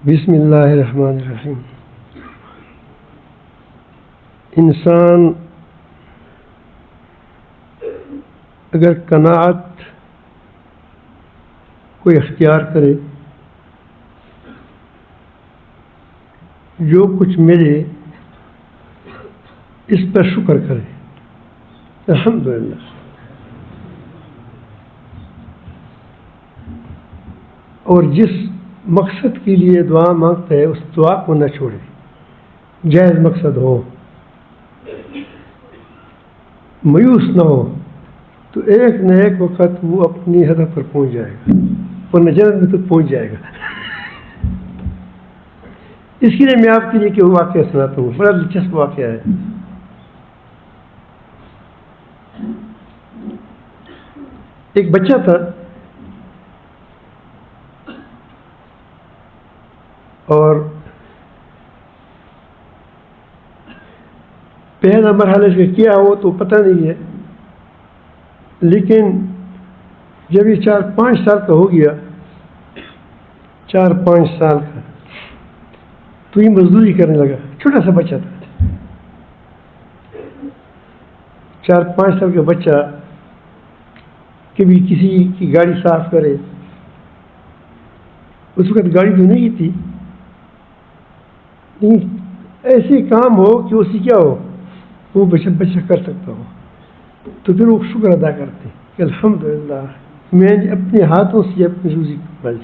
بسم اللہ الرحمن الرحیم۔ انسان اگر قناعت کو اختیار کرے، جو کچھ ملے اس پر شکر کرے، الحمدللہ، اور جس مقصد کے لیے دعا مانگتا ہے اس دعا کو نہ چھوڑے، جائز مقصد ہو، مایوس نہ ہو، تو ایک نہ ایک وقت وہ اپنی ہدف پر پہنچ جائے گا، ورنہ جنت میں تو پہنچ جائے گا۔ اس کے لیے میں آپ کے لیے کہ واقعہ سناتا ہوں، بڑا دلچسپ واقعہ ہے۔ ایک بچہ تھا اور پہلا مرحلہ سے کیا ہو تو پتہ نہیں ہے، لیکن جب یہ 4-5 سال کا ہو گیا، 4-5 سال کا، تو یہ مزدوری کرنے لگا۔ چھوٹا سا بچہ تھا، 4-5 سال کا بچہ کبھی کسی کی گاڑی صاف کرے، اس وقت گاڑی تو نہیں تھی، ایسے کام ہو کہ اسی کیا ہو وہ بچہ کر سکتا ہو، تو پھر وہ شکر ادا کرتے کہ الحمدللہ میں نے اپنے ہاتھوں سے اپنی روزی کمائی۔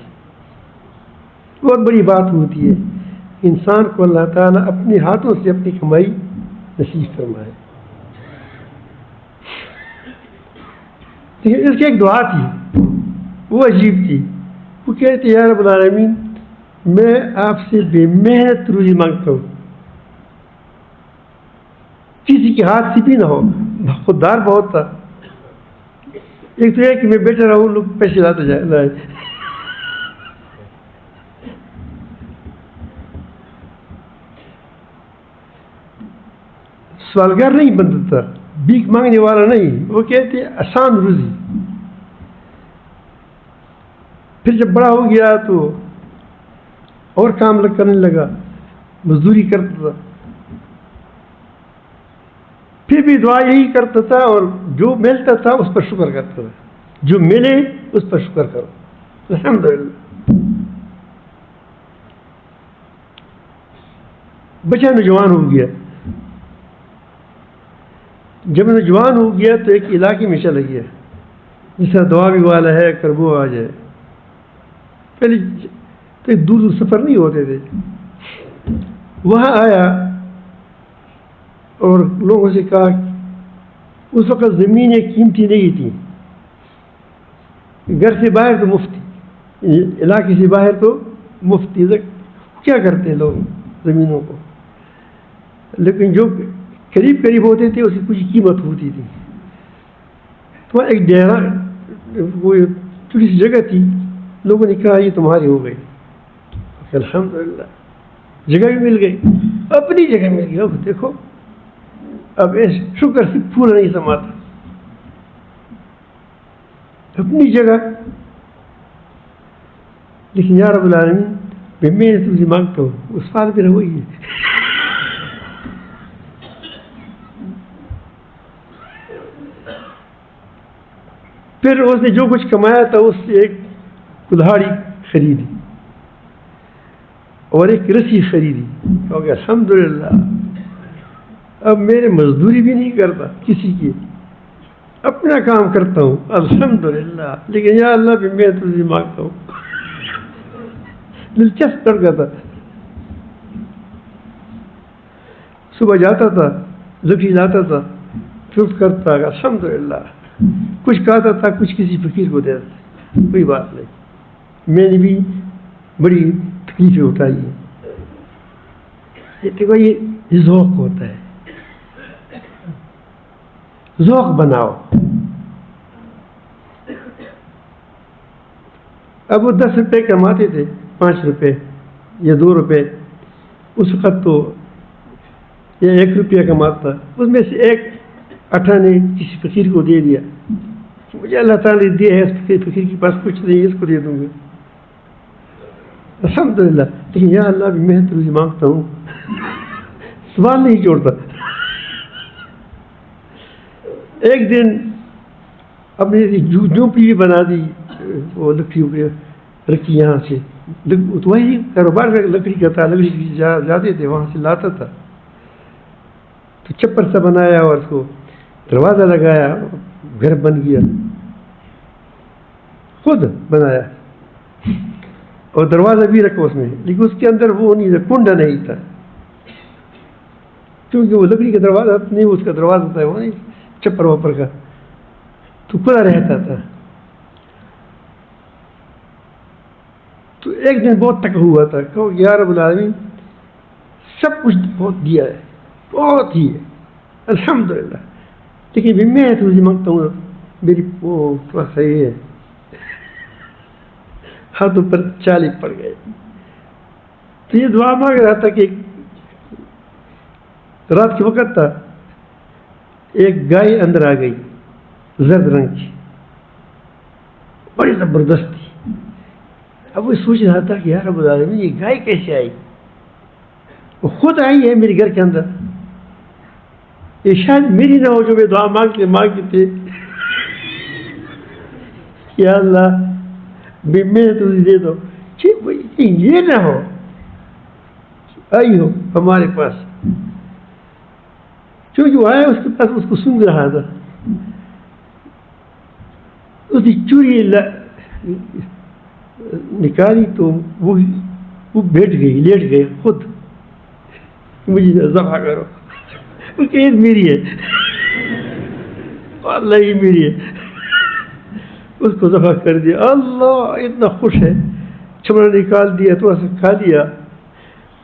بہت بڑی بات ہوتی ہے انسان کو اللہ تعالیٰ اپنے ہاتھوں سے اپنی کمائی نصیب فرمائے۔ لیکن اس کی ایک دعا تھی، وہ عجیب تھی۔ وہ کہتے یا رب العالمین، میں آپ سے بے محنت روزی مانگتا ہوں، کسی کے ہاتھ سے بھی نہ ہو۔ خوددار بہت تھا، ایک تو یہ کہ میں بیٹھا رہا ہوں، لوگ پیسے لاتے جائے۔ سوالگار نہیں بنتا تھا، بھیک مانگنے والا نہیں، وہ کہتے آسان روزی۔ پھر جب بڑا ہو گیا تو اور کام کرنے لگا، مزدوری کرتا تھا، پھر بھی دعا یہی کرتا تھا، اور جو ملتا تھا اس پر شکر کرتا تھا، جو ملے اس پر شکر کرو، الحمدللہ۔ بچہ نوجوان ہو گیا، جب نوجوان ہو گیا تو ایک علاقے میں چلا گیا جس طرح دعا بھی والا ہے، کربو آ جائے۔ پہلے تو دور سفر نہیں ہوتے تھے، وہاں آیا اور لوگوں سے کہا، اس وقت زمینیں قیمتی نہیں تھیں، گھر سے باہر تو مفتی، علاقے سے باہر تو مفتی، کیا کرتے ہیں لوگ زمینوں کو، لیکن جو قریب قریب ہوتے تھے اس کی کچھ قیمت ہوتی تھی۔ تو ایک ڈیرا، وہ چھوٹی سی جگہ تھی، لوگوں نے کہا یہ تمہاری ہو گئی، الحمدللہ جگہ بھی مل گئی، اپنی جگہ مل گئی۔ اب دیکھو، اب اس شکر سے پورا نہیں سماتا، اپنی جگہ۔ لیکن یا رب العالمین میں تم سے مانگتا ہوں، اس سال پھر وہی ہے۔ پھر اس نے جو کچھ کمایا تھا اس سے ایک کلہاڑی خریدی اور ایک رسی خریدی، کہا الحمدللہ اب میرے مزدوری بھی نہیں کرتا کسی کی، اپنا کام کرتا ہوں، الحمدللہ۔ لیکن یا اللہ بھی میں تجھے مانگتا ہوں۔ دلچسپ لڑکا تھا، صبح جاتا تھا، زکی لاتا تھا، چپ کرتا، الحمدللہ، کچھ کہتا تھا، کچھ کسی فقیر کو دیتا تھا، کوئی بات نہیں، میں نے بھی بڑی تکلیفیں اٹھائی ہیں۔ دیکھو یہ ذوق ہوتا ہے، ذوق بناؤ۔ اب وہ 10 روپے کماتے تھے، 5 روپے یا 2 روپے، اس وقت تو یا 1 روپیہ کماتا، اس میں سے ایک آٹھا نے کسی فقیر کو دے دیا، مجھے اللہ تعالیٰ نے دیا ہے، اس فقیر کے پاس کچھ نہیں، اس کو دے دوں گا۔ الحمدللہ. لیکن یا اللہ بھی میں تجھ سے مانگتا ہوں, سوال نہیں چھوڑتا. ایک دن اپنی جھونپڑی بنا دی, وہ لکڑیوں پہ رکھی یہاں سے, تو وہی کاروبار لکڑی کا تھا, لکڑی کی جاتے تھے وہاں سے لاتا تھا. تو چپر سا بنایا اور اس کو دروازہ لگایا, گھر بن گیا, خود بنایا, اور دروازہ بھی رکھا اس میں, لیکن اس کے اندر وہ نہیں تھا, کنڈا نہیں تھا, کیونکہ وہ لکڑی کا دروازہ نہیں, اس کا دروازہ تھا وہ نہیں چپر وپر کا, تو کھلا رہتا تھا. تو ایک دن بہت تک ہوا تھا, کہو یا رب العالمین سب کچھ بہت دیا ہے, بہت ہی ہے الحمدللہ, لیکن میں تجھے مانگتا ہوں میری وہ تھوڑا صحیح ہے. ہاتھوں پر چالی پڑ گئے. تو یہ دعا مانگ رہا تھا کہ رات کے وقت تھا, ایک گائے اندر آ گئی زرد رنگ کی, بڑی زبردست تھی. اب وہ سوچ رہا تھا کہ یار رب العالمین یہ گائے کیسے آئی, وہ خود آئی ہے میرے گھر کے اندر, یہ شاید میری نہ ہو جو میں دعا مانگتے تھے. یا اللہ میں تجھے دے دو, یہ نہ ہو آئی ہو ہمارے پاس, کیونکہ وہ آیا اس کے پاس, اس کو سونگ رہا تھا, اس کی چوری نکالی تو وہ بیٹھ گئی, لیٹ گئی خود, مجھے ذبح کرو. وہ کہ میری ہے, اللہ ہی میری ہے. اس کو ذبح کر دیا. اللہ اتنا خوش ہے, چمڑا نکال دیا, تھوڑا سا کھا لیا,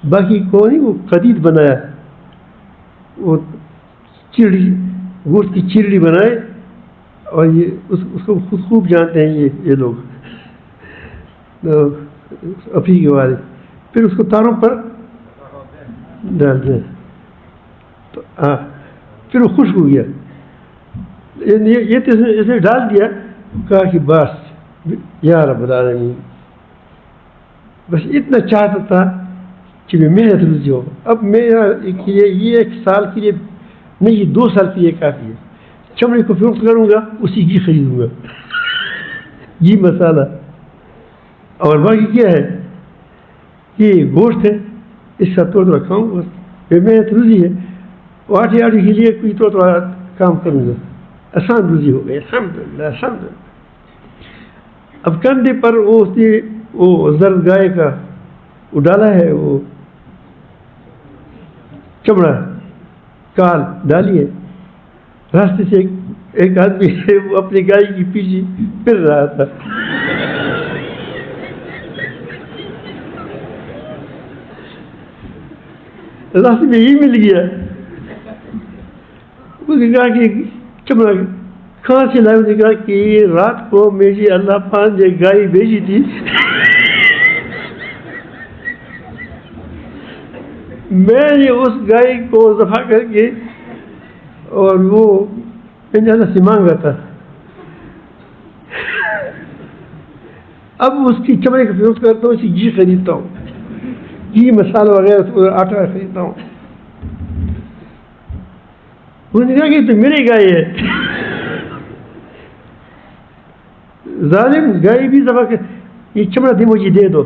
باقی کو نہیں وہ قدید بنایا, وہ چرڑی گوشت کی چرڑی بنائے, اور یہ اس کو خود خوب جانتے ہیں یہ لوگ افریقے والے. پھر اس کو تاروں پر ڈال دیا, تو پھر وہ خوش ہو گیا. یہ تو اس نے ڈال دیا, کہا کہ بس یا رب العالمین, بس اتنا چاہتا تھا کہ میں محنت روزی ہو. اب میرا یہ 1 سال کے لیے نہیں, یہ 2 سال کے لیے کافی ہے. چمڑے کو فروخت کروں گا, اسی گھی خریدوں گا, گھی مسالہ, اور باقی کیا ہے, یہ گوشت ہے, اس کا تھوڑا کھاؤں گا, محنت روزی ہے. آٹھے کے لیے کوئی تھوڑا کام کروں گا, آسان روزی ہو گئی الحمدللہ الحمدللہ. اب کندھے پر اس نے وہ زرد گائے کا وہ ڈالا ہے, وہ چمڑا کال ڈالی ہے. راستے سے ایک آدمی وہ اپنی گائے کی پیچھے پھر رہا تھا. راستے میں یہ مل گیا, اس نے کہا کہ چمڑا کہاں سے لائے؟ اس نے کہا کہ رات کو میری اللہ پاک نے گائے بھیجی تھی, میں نے اس گائے کو ذبح کر کے, اور وہ میں نے اللہ سے مانگا تھا. اب اس کی چمڑے کا فروخت کرتا ہوں, اسی گھی خریدتا ہوں, گھی مسالہ وغیرہ آٹا خریدتا ہوں. اس نے کہا کہ تو میری گائے ہے. ظالم گائے بھی ذبح کر, یہ چمڑا دے مجھے دے دو.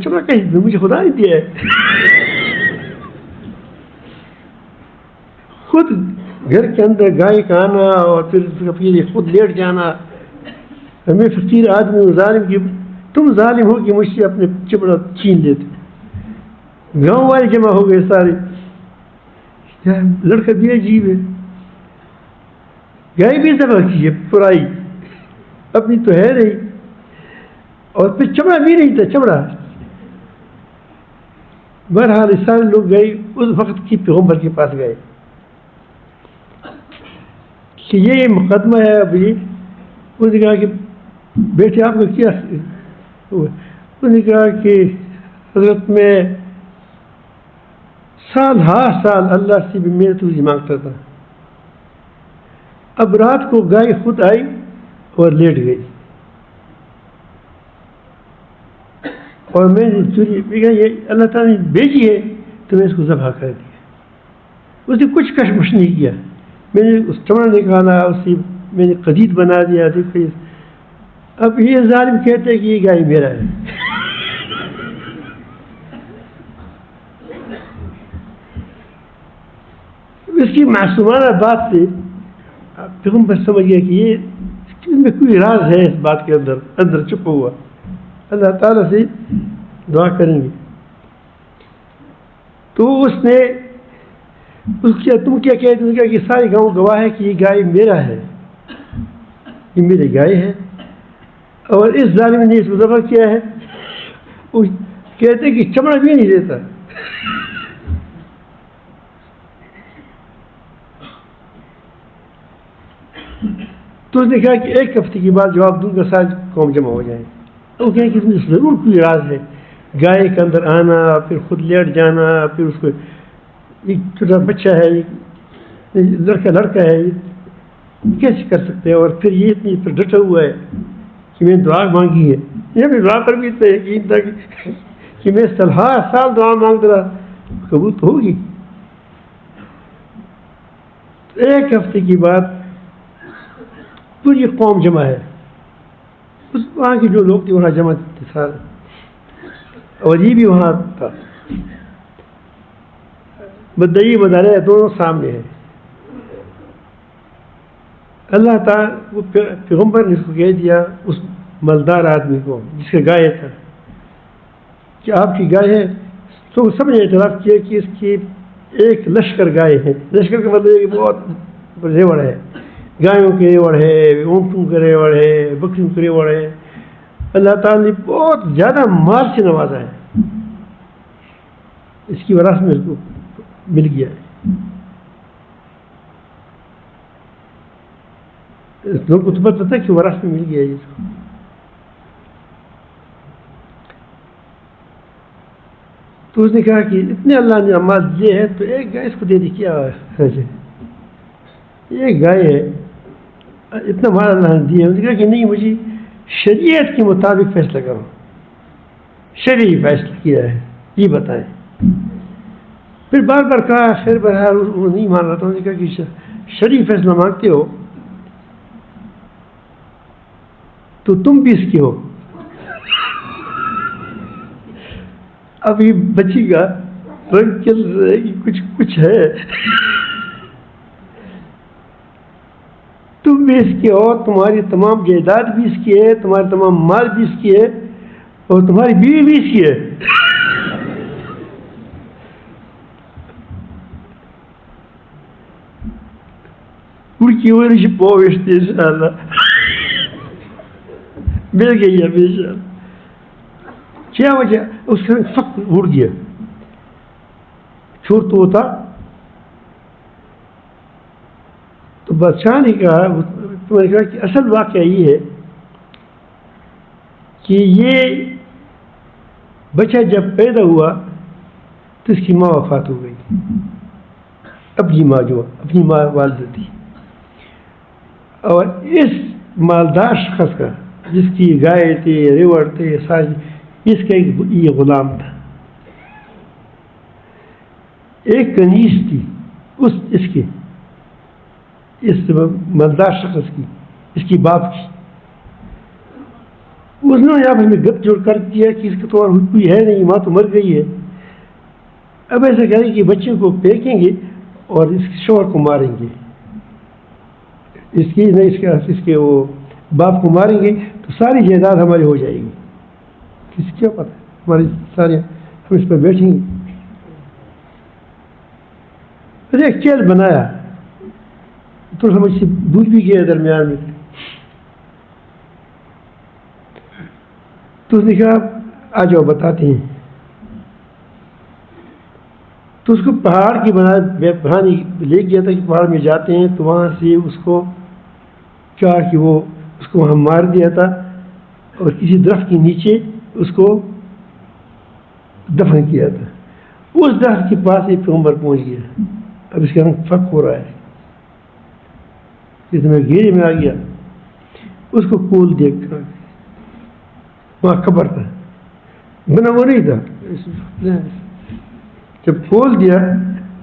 چمڑا کہیں دو, مجھے خدا نہیں دیا ہے. خود گھر کے اندر گائے کا آنا اور پھر خود لیٹ جانا. میں فقیر آدمی ہوں, ظالم کی تم ظالم ہو کہ مجھ سے اپنے چمڑا چھین لیتے. گاؤں والے جمع ہو گئے سارے, لڑکا بھی عجیب ہے, گائے بھی ذبح کی ہے پرائی, اپنی تو ہے نہیں, اور پھر چمڑا بھی نہیں تھا. چمڑا بہرحال سارے لوگ گئے, اس وقت کی پیغمبر کے پاس گئے کہ یہ مقدمہ ہے ابھی. اس نے کہا کہ بیٹے آپ کا کیا ہوا؟ اس نے کہا کہ حضرت میں سال اللہ سے بھی محنت روزی مانگتا تھا. اب رات کو گائے خود آئی اور لیٹ گئی, اور میں نے چوری یہ اللہ تعالیٰ نے بھیجی ہے تو میں اس کو ذبح کر دیا. اس نے کچھ کشمش نہیں کیا. میں نے اس چمڑا نکالا, اس سے میں نے قدید بنا دیا. دیکھو اب یہ ظالم کہتے ہیں کہ یہ گائے میرا ہے. اس کی معصومانہ بات سے پیغمبر سمجھ گیا کہ یہ ان میں کوئی راز ہے اس بات کے اندر چھپا ہوا. اللہ تعالیٰ سے دعا کریں گے. تو اس نے تم کیا کہتے ہیں کہ سارے گاؤں گواہ ہے کہ یہ گائے میرا ہے, یہ میری گائے ہے. اور اس ظالم نے اس کو ذبح کیا ہے. وہ کہتے ہیں کہ چمڑا بھی نہیں دیتا. تو اس نے کہا کہ ایک ہفتے کے بعد جواب دوں گا, ساری قوم جمع ہو جائے. وہ کہیں کہ اس میں ضرور کوئی راز ہے. گائے کے اندر آنا, پھر خود لیٹ جانا, پھر اس کو ایک چھوٹا بچہ ہے, لڑکا ہے, کیسے کر سکتے ہیں؟ اور پھر یہ اتنی پھر ڈٹا ہوا ہے کہ میں نے دعا مانگی ہے. یہ بھی دعا پر بھی اتنا یقین تھا کہ میں سال دعا مانگتا رہا, قبول تو ہوگی. ایک ہفتے کے بعد پوری قوم جمع ہے. وہاں کے جو لوگ تھے وہاں جمع تھے سارے, اور یہ بھی وہاں تھا. مدعی مدعا دونوں سامنے ہیں. اللہ تعالیٰ وہ پیغمبر نے اس کو کہہ دیا اس مالدار آدمی کو جس کا گائے تھا کہ آپ کی گائے ہے. تو سب نے اعتراف کیا کہ اس کی ایک لشکر گائے ہیں. لشکر کا مطلب ہے کہ بہت ریوڑ ہے, گایوں کے ریوڑ ہے, اونٹوں کے ریوڑ ہے, بکریوں کے ریوڑ ہے. اللہ تعالیٰ نے بہت زیادہ مال سے نوازا ہے. اس کی وراثت میں اس کو مل گیا ہے. لوگوں کو تو پتہ تھا کہ وراثت میں مل گیا ہے اس کو. تو اس نے کہا کہ اتنے اللہ نے مال دیے ہے تو ایک گائے اس کو دے دی, کیا ہے ایک گائے ہے, اتنا مال اللہ نے دیا. اس نے کہا کہ نہیں, مجھے شریعت کے مطابق فیصلہ کرو. شرعی فیصلہ کیا ہے, یہ بتائیں. پھر بار بار کہا, پھر بہرحال وہ نہیں مان رہا تھا. انہوں نے کہا کہ شرعی فیصلہ مانگتے ہو تو تم بھی اس کے ہو. اب یہ بچی کا رنگ چل رہا ہے کہ کچھ ہے. تم بھی اس کے ہو, تمہاری تمام جائیداد بھی اس کی ہے, تمہارے تمام مال بھی اس کی ہے, اور تمہاری بیوی بھی اس کی ہے. کی پوشتی مل گئی ہے ہمیشہ. کیا وجہ؟ اس کا سخت اڑ گیا. چھوٹ تو ہوتا تو بادشاہ نے کہا, تو نے کہا کہ اصل واقعہ یہ ہے کہ یہ بچہ جب پیدا ہوا تو اس کی ماں وفات ہو گئی. اپنی ماں جو اپنی ماں والدہ تھی, اور اس مالدار شخص کا جس کی گائے تھی, ریوڑ تھے, ساری, اس کا ایک یہ غلام تھا. ایک کنیز تھی اس مالدار شخص کی, اس کی باپ کی. اس نے یہاں پر گپ جوڑ کر دیا کہ اس کا تو اور کوئی ہے نہیں, ماں تو مر گئی ہے. اب ایسا کریں کہ بچے کو پھینکیں گے اور اس شوہر کو ماریں گے, اس کے وہ باپ کو ماریں گے تو ساری جائیداد ہماری ہو جائے گی. کس کیا پتہ, ہماری سارے ہم اس پہ بیٹھیں گے. پھر ایک چیل بنایا تو سمجھ سے بوجھ بھی گیا درمیان میں. تو اس نے کہا آ جاؤ بتاتے ہیں. تو اس کو پہاڑ کی بنانے لے گیا تھا کہ پہاڑ میں جاتے ہیں تو وہاں سے اس کو چاہ کہ وہ اس کو وہاں مار دیا تھا, اور کسی درخت کے نیچے اس کو دفن کیا تھا. اس درخت کے پاس ایک پیغمبر پہنچ گیا. اب اس کا رنگ فک ہو رہا ہے, اتنا گھیرے میں آ گیا. اس کو کول دیکھ کر وہاں قبر تھا, بنا وہ نہیں تھا. جب کھول دیا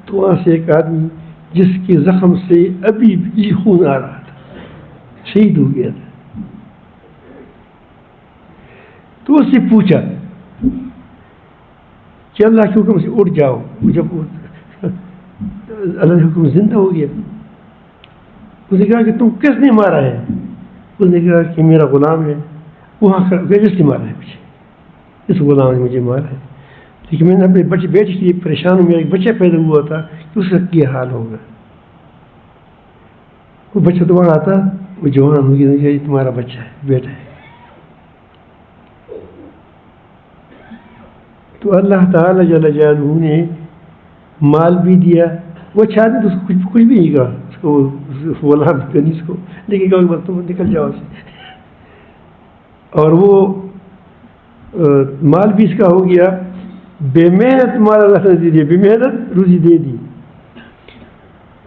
تو وہاں سے ایک آدمی جس کے زخم سے ابھی بھی خون آ رہا تھا شہید ہو گیا تھا. تو اس سے پوچھا کہ اللہ کے حکم سے اٹھ جاؤ. جب اللہ کے حکم زندہ ہو گیا. اس نے کہا کہ تم کس نے مارا ہے؟ اس نے کہا کہ میرا غلام ہے. وہاں جس نے مارا ہے مجھے، اس غلام نے مجھے مارا ہے. لیکن میں نے اپنے بیٹے کے لیے پریشان ہوں. میرا ایک بچہ پیدا ہوا تھا کہ اس کا کیا حال ہوگا. وہ بچہ تو وہاں آتا، وہ جوان ہو گیا، یہ تمہارا بچہ ہے، بیٹا ہے. تو اللہ تعالیٰ جل جلالہ نے مال بھی دیا. وہ چاہتے تو اس کو کچھ بھی نہیں کہا، اس کو غلام نہیں اس کو، لیکن کہا کہ بس تم نکل جاؤ سے. اور وہ مال بھی اس کا ہو گیا. بے محنت مال اللہ نے دے دیا، بے محنت روزی دے دی.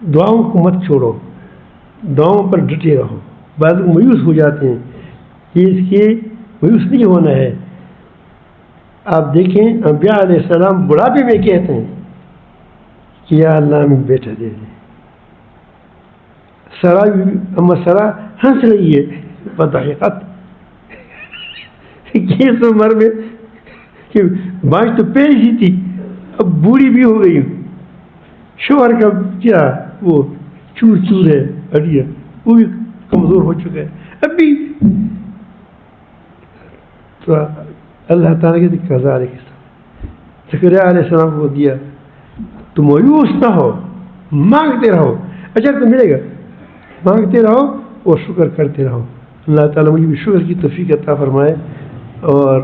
دعاؤں کو مت چھوڑو، دعاؤں پر ڈٹے رہو. بعض لوگ مایوس ہو جاتے ہیں، یہ اس کے مایوس نہیں ہونا ہے. آپ دیکھیں انبیاء علیہ السلام بڑھاپے میں کہتے ہیں کہ یا اللہ ہمیں بیٹا دے دے. سرا اما سرا ہنس رہی ہے بتحقیقت کیس عمر میں کہ بانج تو پہلے ہی تھی، اب بوڑھی بھی ہو گئی. شوہر کا کیا وہ چور چور ہے ہڈیا، وہ بھی کمزور ہو چکا ہے. اب بھی تو اللہ تعالیٰ کے قضا زکریا علیہ السلام کو دیا. تو مایوس نہ ہو، مانگتے رہو، اجر تو ملے گا. مانگتے رہو اور شکر کرتے رہو. اللہ تعالیٰ مجھے بھی شکر کی توفیق عطا فرمائے اور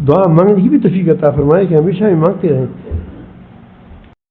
دعا مانگنے کی بھی توفیق عطا فرمائے کہ ہمیشہ ہم مانگتے رہیں.